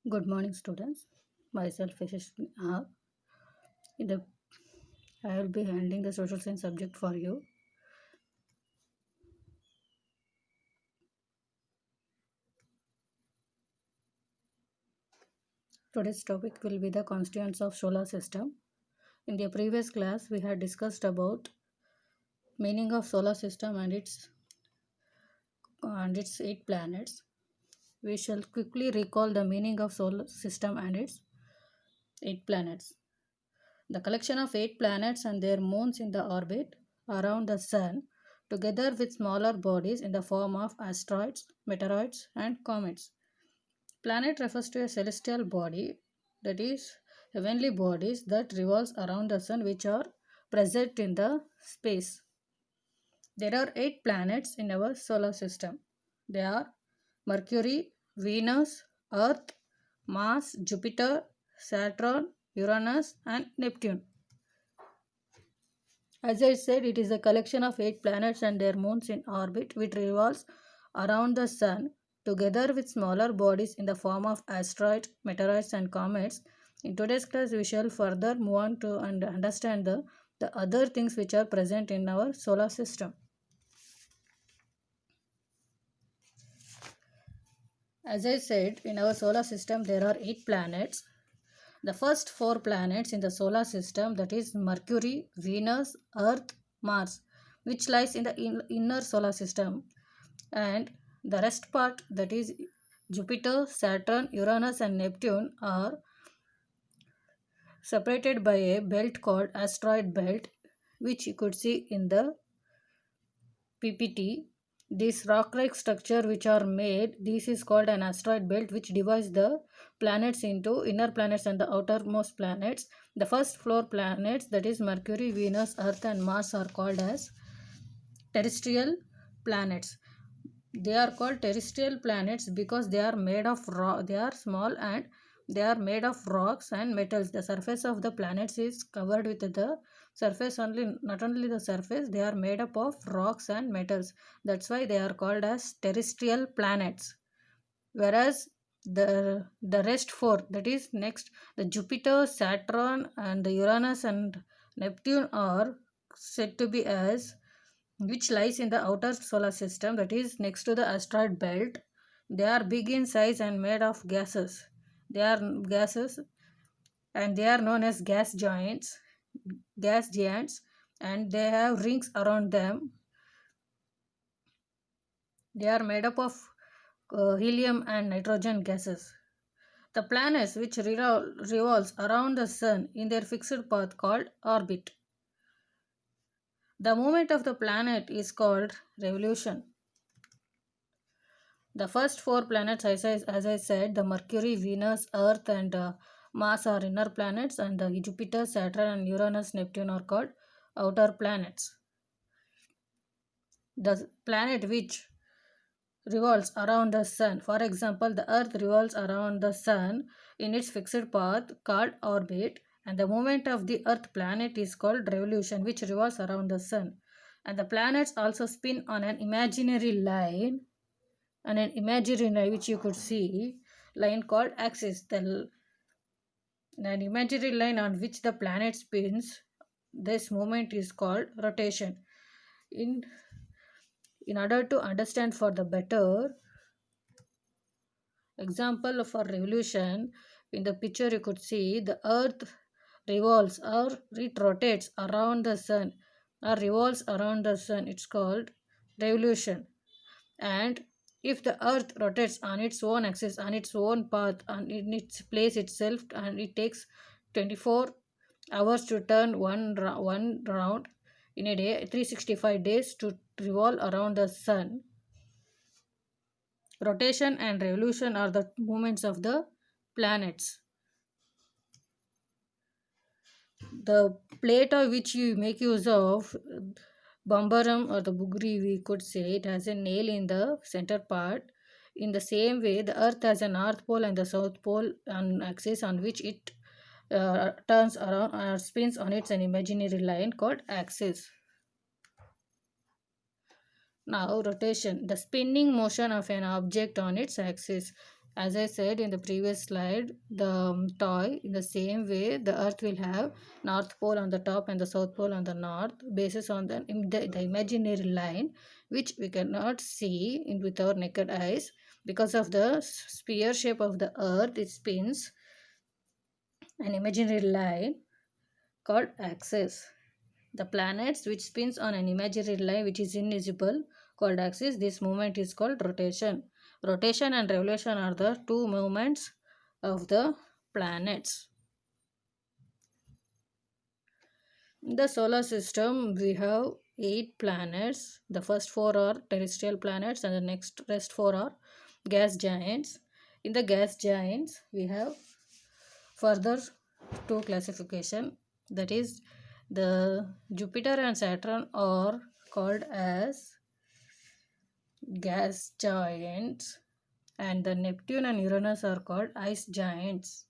Good morning, students. Myself, Yashaswini R. In the, I will be handling the social science subject for you. Today's topic will be the constituents of solar system. In the previous class, we had discussed about meaning of solar system and its 8 planets. We shall quickly recall the meaning of solar system and its 8 planets. The collection of 8 planets and their moons in the orbit around the sun, together with smaller bodies in the form of asteroids, meteoroids, and comets. Planet refers to a celestial body, that is, heavenly bodies that revolves around the sun, which are present in the space. There are 8 planets in our solar system. They are Mercury, Venus, Earth, Mars, Jupiter, Saturn, Uranus, and Neptune. As I said, it is a collection of 8 planets and their moons in orbit which revolves around the sun, together with smaller bodies in the form of asteroids, meteoroids, and comets. In today's class, we shall further move on to and understand the other things which are present in our solar system. As I said, in our solar system, there are 8 planets. The first 4 planets in the solar system, that is Mercury, Venus, Earth, Mars, which lies in the inner solar system, and the rest part, that is Jupiter, Saturn, Uranus, and Neptune, are separated by a belt called asteroid belt, which you could see in the PPT. This rock-like structure which are made, this is called an asteroid belt, which divides the planets into inner planets and the outermost planets. The first floor planets, that is Mercury, Venus, Earth, and Mars, are called as terrestrial planets. They are called terrestrial planets because they are made of rock. They are small and they are made of rocks and metals. The surface of the planets is covered with the surface only, not only the surface, they are made up of rocks and metals. That's why they are called as terrestrial planets. Whereas the rest four, that is next, the Jupiter, Saturn, and the Uranus and Neptune, are said to be as, which lies in the outer solar system, that is next to the asteroid belt. They are big in size and made of gases. They are gases and they are known as gas giants, and they have rings around them. They are made up of helium and nitrogen gases. The planets which revolves around the sun in their fixed path called orbit. The movement of the planet is called revolution. The first 4 planets, as I said, the Mercury, Venus, Earth, and Mars are inner planets, and the Jupiter, Saturn, and Uranus, Neptune are called outer planets. The planet which revolves around the sun, for example, the Earth revolves around the sun in its fixed path called orbit, and the movement of the Earth planet is called revolution, which revolves around the sun. And the planets also spin on an imaginary line, which you could see, line called axis. An imaginary line on which the planet spins, this movement is called rotation. In in order to understand for the better example for revolution, in the picture you could see the earth revolves or it rotates around the sun, or revolves around the sun, it's called revolution. And if the earth rotates on its own axis, on its own path, and in its place itself, and it takes 24 hours to turn one round in a day, 365 days to revolve around the sun. Rotation and revolution are the movements of the planets. The plate of which you make use of, Bambaram or the Bugri, we could say, it has a nail in the center part. In the same way, the Earth has a north pole and the south pole on axis on which it turns around or spins on its an imaginary line called axis. Now, rotation, the spinning motion of an object on its axis. As I said in the previous slide, the toy, in the same way, the Earth will have North Pole on the top and the South Pole on the north, basis on the imaginary line, which we cannot see with our naked eyes. Because of the sphere shape of the Earth, it spins an imaginary line called axis. The planets which spins on an imaginary line which is invisible called axis, this movement is called rotation. Rotation and revolution are the two movements of the planets. In the solar system, we have 8 planets. The first 4 are terrestrial planets, and the next rest 4 are gas giants. In the gas giants, we have further two classification, that is the Jupiter and Saturn are called as gas giants, and the Neptune and Uranus are called ice giants.